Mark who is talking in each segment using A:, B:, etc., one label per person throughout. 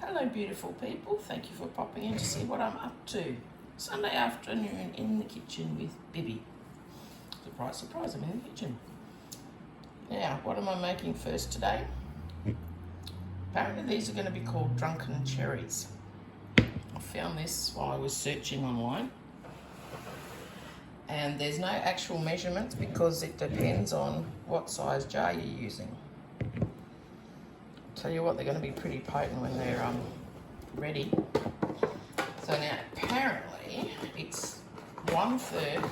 A: Hello beautiful people, thank you for popping in to see what I'm up to. Sunday afternoon in the kitchen with Bibi. Surprise, surprise, I'm in the kitchen. Now, what am I making first today? Apparently these are going to be called Drunken Cherries. I found this while I was searching online. And there's no actual measurements because it depends on what size jar you're using. Tell you what, they're going to be pretty potent when they're ready. So now apparently it's 1/3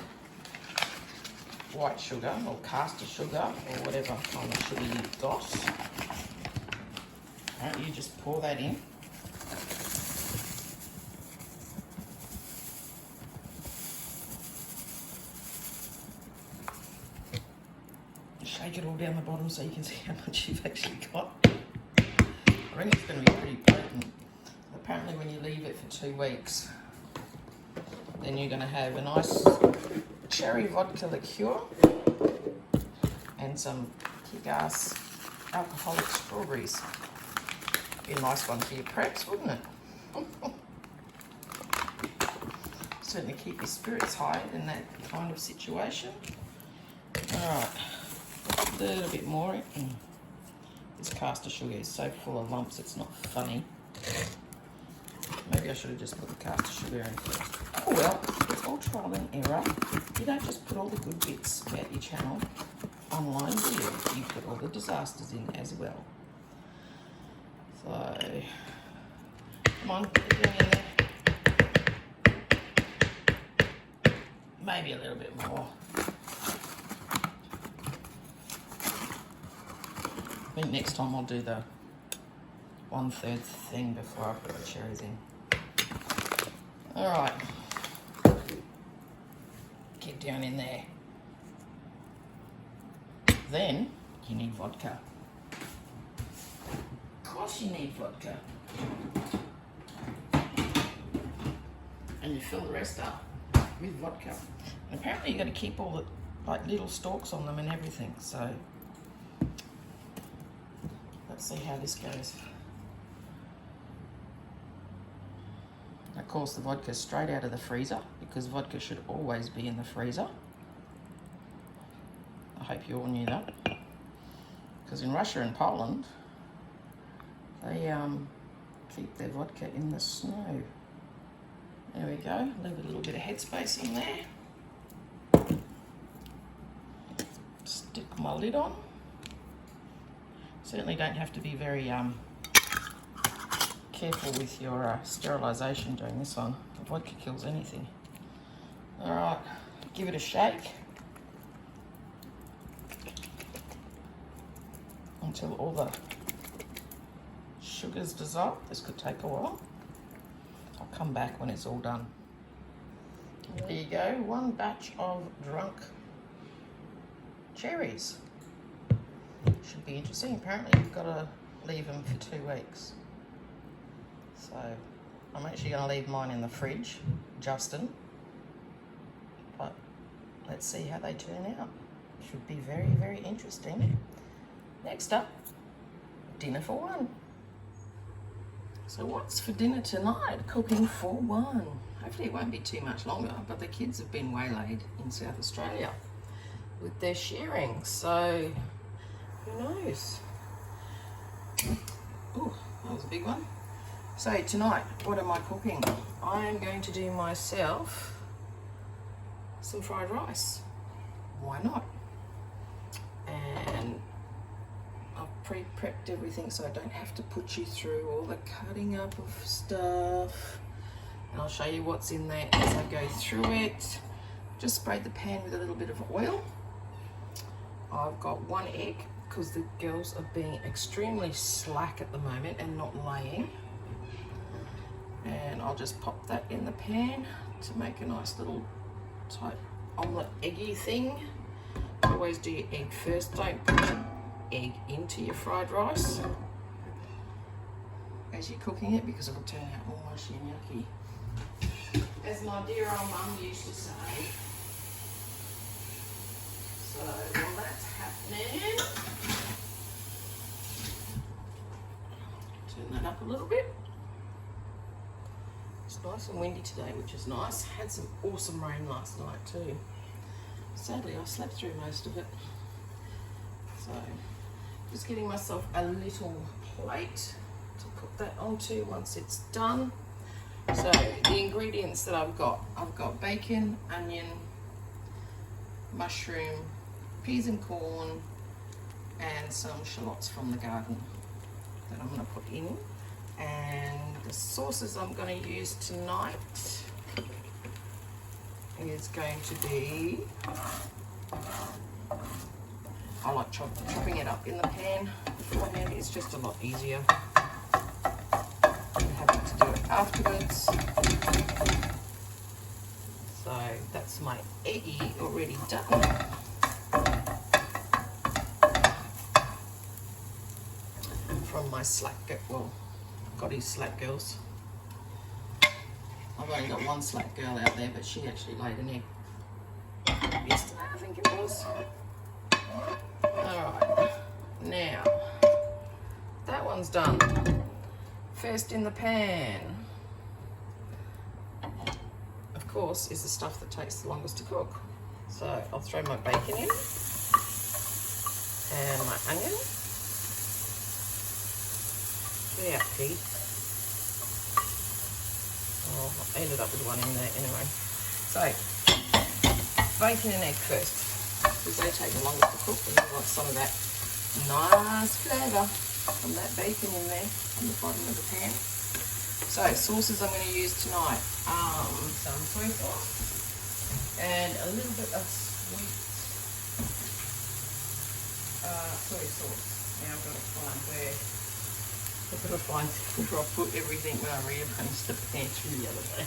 A: white sugar or caster sugar or whatever kind of sugar you've got. Alright, you just pour that in. Shake it all down the bottom so you can see how much you've actually got. I reckon it's going to be pretty potent. Apparently when you leave it for 2 weeks, then you're going to have a nice cherry vodka liqueur and some kick-ass alcoholic strawberries. Be a nice one for your preps, wouldn't it? Certainly keep your spirits high in that kind of situation. Alright, a little bit more. This caster sugar is so full of lumps, it's not funny. Maybe I should have just put the caster sugar in first. Oh well, it's all trial and error. You don't just put all the good bits about your channel online, do you? You put all the disasters in as well. So, come on, put it in there. Maybe a little bit more. I think next time I'll do the 1/3 thing before I put the cherries in. Alright. Get down in there. Then you need vodka. Of course you need vodka. And you fill the rest up with vodka. And apparently you've got to keep all the little stalks on them and everything, so let's see how this goes. Of course, the vodka's straight out of the freezer because vodka should always be in the freezer. I hope you all knew that. Because in Russia and Poland, they keep their vodka in the snow. There we go. Leave a little bit of headspace in there. Stick my lid on. Certainly don't have to be very careful with your sterilisation doing this one. The vodka kills anything. Alright, give it a shake until all the sugars dissolve. This could take a while. I'll come back when it's all done. There you go, 1 batch of drunk cherries. Should be interesting. Apparently you've got to leave them for 2 weeks. So I'm actually going to leave mine in the fridge, Justin. But let's see how they turn out. Should be very, very interesting. Next up, dinner for 1. So what's for dinner tonight? Cooking for 1. Hopefully it won't be too much longer, but the kids have been waylaid in South Australia with their shearing, so who knows? Oh, that was a big one. So tonight, what am I cooking? I am going to do myself some fried rice. Why not? And I've pre-prepped everything so I don't have to put you through all the cutting up of stuff. And I'll show you what's in there as I go through it. Just sprayed the pan with a little bit of oil. I've got 1 egg because the girls are being extremely slack at the moment and not laying. And I'll just pop that in the pan to make a nice little type omelette eggy thing. Always do your egg first. Don't put your egg into your fried rice as you're cooking it because it'll turn out all mushy and yucky. As my dear old mum used to say. So while that's happening, turn that up a little bit. Nice and windy today, which is nice. Had some awesome rain last night too. Sadly, I slept through most of it. So, just getting myself a little plate to put that onto once it's done. So, the ingredients that I've got bacon, onion, mushroom, peas and corn, and some shallots from the garden that I'm going to put in. And the sauces I'm going to use tonight is going to be, I like chopping it up in the pan beforehand. It's just a lot easier than having to do it afterwards. So that's my eggy already done. From my Slack girl, well, got his Slack girls. I've only got one Slack girl out there, but she actually laid an egg yesterday, I think it was. Alright, now that one's done. First in the pan, of course, is the stuff that takes the longest to cook. So I'll throw my bacon in and my onion. Get out, Pete. Oh, I ended up with one in there anyway. So, bacon and egg first, because they take the longest to cook, and you want some of that nice flavour from that bacon in there on the bottom of the pan. So, sauces I'm going to use tonight. Some soy sauce and a little bit of sweet soy sauce. Now I've got to find where. I've got to find where I put everything when I rearranged the pantry the other day.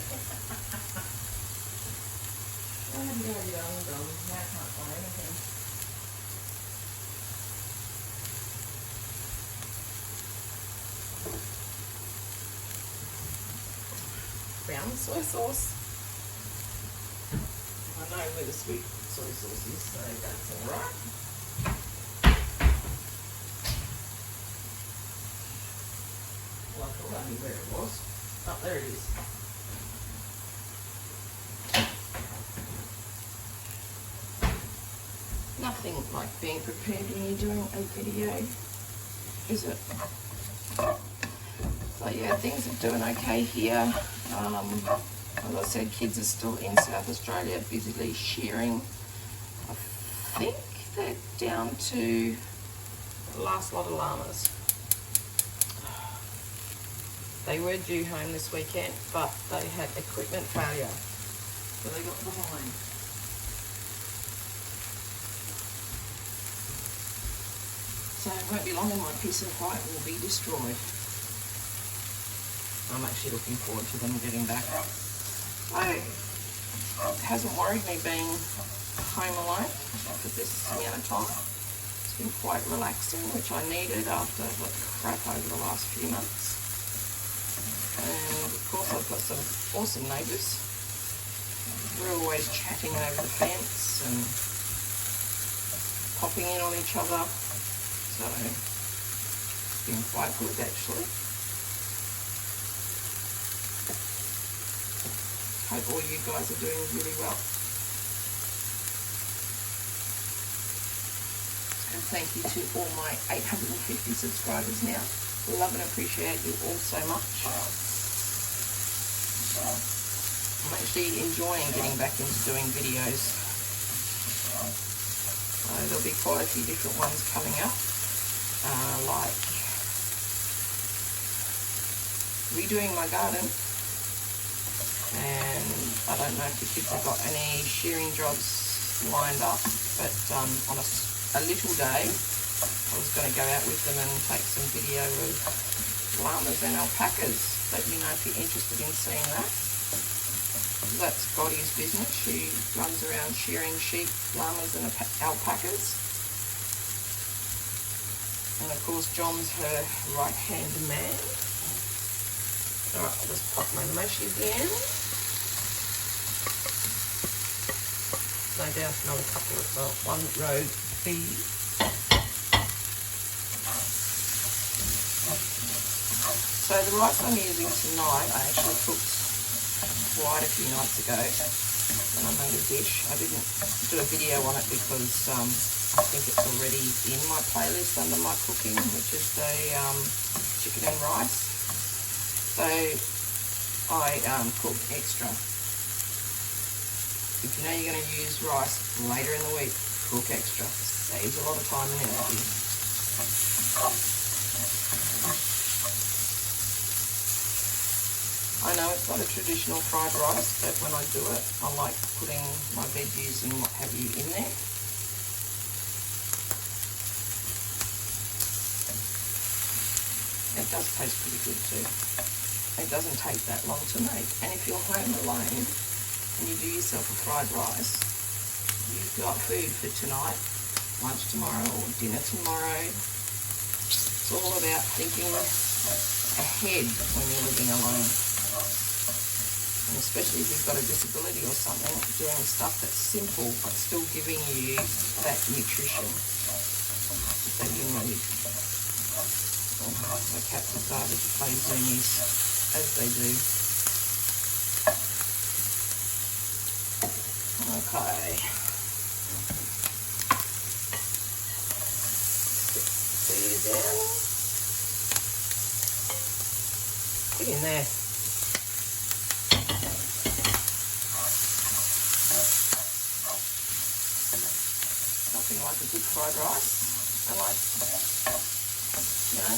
A: I had to go get undone. Now I can't find anything. Brown soy sauce. I know where the sweet soy sauce is, so that's alright. Well, I thought I knew where it was. Oh, there it is. Nothing like being prepared when you're doing a video, is it? So yeah, things are doing okay here. As I said, kids are still in South Australia busily shearing. I think they're down to the last lot of llamas. They were due home this weekend, but they had equipment failure, so they got behind. So it won't be long and my piece of height will be destroyed. I'm actually looking forward to them getting back. So, it hasn't worried me being home alone for this amount of time. It's been quite relaxing, which I needed after the crap over the last few months. And of course I've got some awesome neighbours. We're always chatting over the fence and popping in on each other. So it's been quite good actually. Hope all you guys are doing really well. And thank you to all my 850 subscribers now. Love and appreciate you all so much. I'm actually enjoying getting back into doing videos. So there'll be quite a few different ones coming up. Like redoing my garden. And I don't know if the kids have got any shearing jobs lined up, but on a little day, I was going to go out with them and take some video of llamas and alpacas. Let me know if you're interested in seeing that. That's Gottie's business. She runs around shearing sheep, llamas and alpacas. And of course John's her right-hand man. Alright, I'll just pop my mashes in. No doubt another couple of, one row feed. So the rice I'm using tonight, I actually cooked white a few nights ago when I made a dish. I didn't do a video on it because I think it's already in my playlist under my cooking, which is the chicken and rice. So I cooked extra. If you know you're going to use rice later in the week, cook extra. Saves a lot of time and energy. I know it's not a traditional fried rice, but when I do it, I like putting my veggies and what have you in there. It does taste pretty good too. It doesn't take that long to make. And if you're home alone and you do yourself a fried rice, you've got food for tonight, lunch tomorrow, or dinner tomorrow. It's all about thinking ahead when you're living alone. And especially if you've got a disability or something, doing stuff that's simple but still giving you that nutrition that you need. Oh, my cats have started to play zoomies, as they do. Okay. Put it down. Get in there. Nothing like a good fried rice. I like, you know,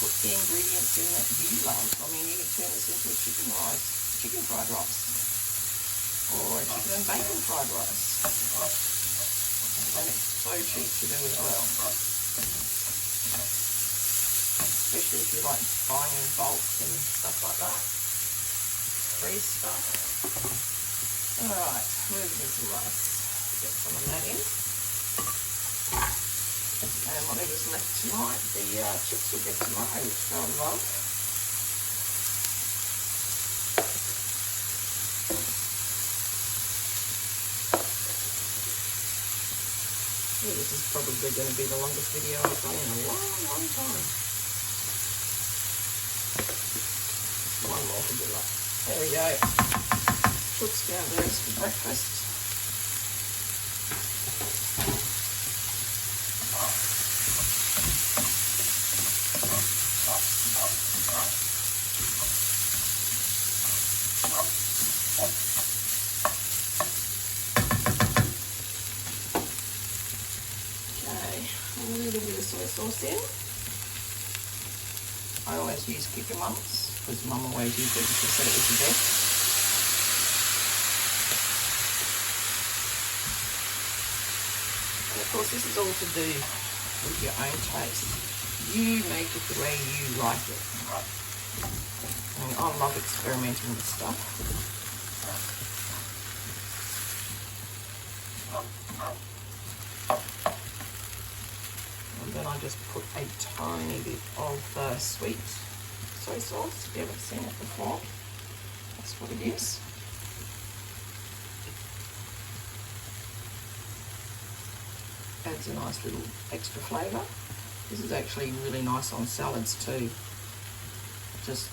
A: put the ingredients in that you love. I mean, you can turn this into a chicken fried rice, or a chicken and bacon fried rice. And it's so cheap to do as well. Especially if you like buying in bulk and stuff like that. Freeze stuff. Alright, where's this rice? Get some of that in. And whatever's left tonight, the chips will get tomorrow, which I love. Yeah, this is probably going to be the longest video I've done in a long, long time. One more to do that. There we go. Cooks downstairs for breakfast. A little bit of soy sauce in. I always use Kicker Mum's because Mum always used it and she said it was the best. And of course this is all to do with your own taste. You make it the way you like it. I mean, I love experimenting with stuff. Then I just put a tiny bit of sweet soy sauce. If you haven't seen it before, that's what it is. Adds a nice little extra flavour. This is actually really nice on salads too. Just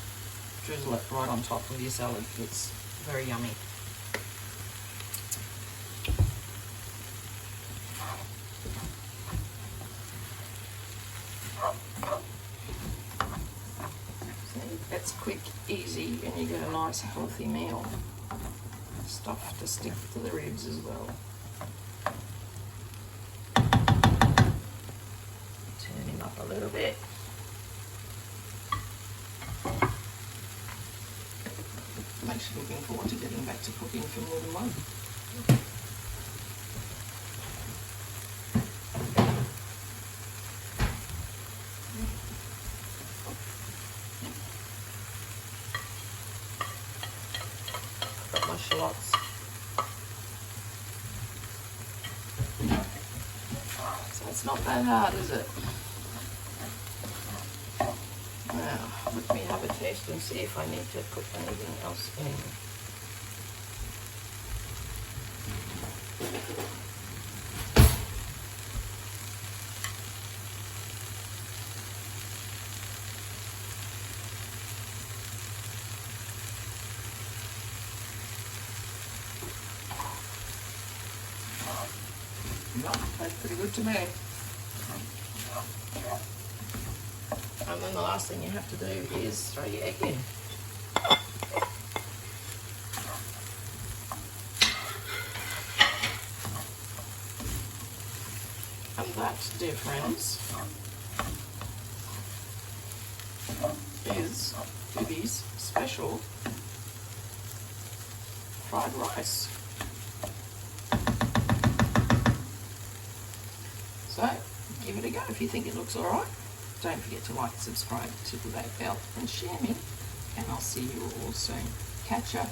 A: drizzle it right on top of your salad. It's very yummy. That's quick, easy, and you get a nice healthy meal. Stuff to stick to the ribs as well. Turn him up a little bit. I'm actually looking forward to getting back to cooking for more than one. Shallots. So it's not that hard, is it? Now, let me have a taste and see if I need to put anything else in. No, tastes pretty good to me. And then the last thing you have to do is throw your egg in. And that, dear friends, is Bibby's special fried rice. So, give it a go if you think it looks alright. Don't forget to like, subscribe, tickle that bell and share me. And I'll see you all soon. Catch ya.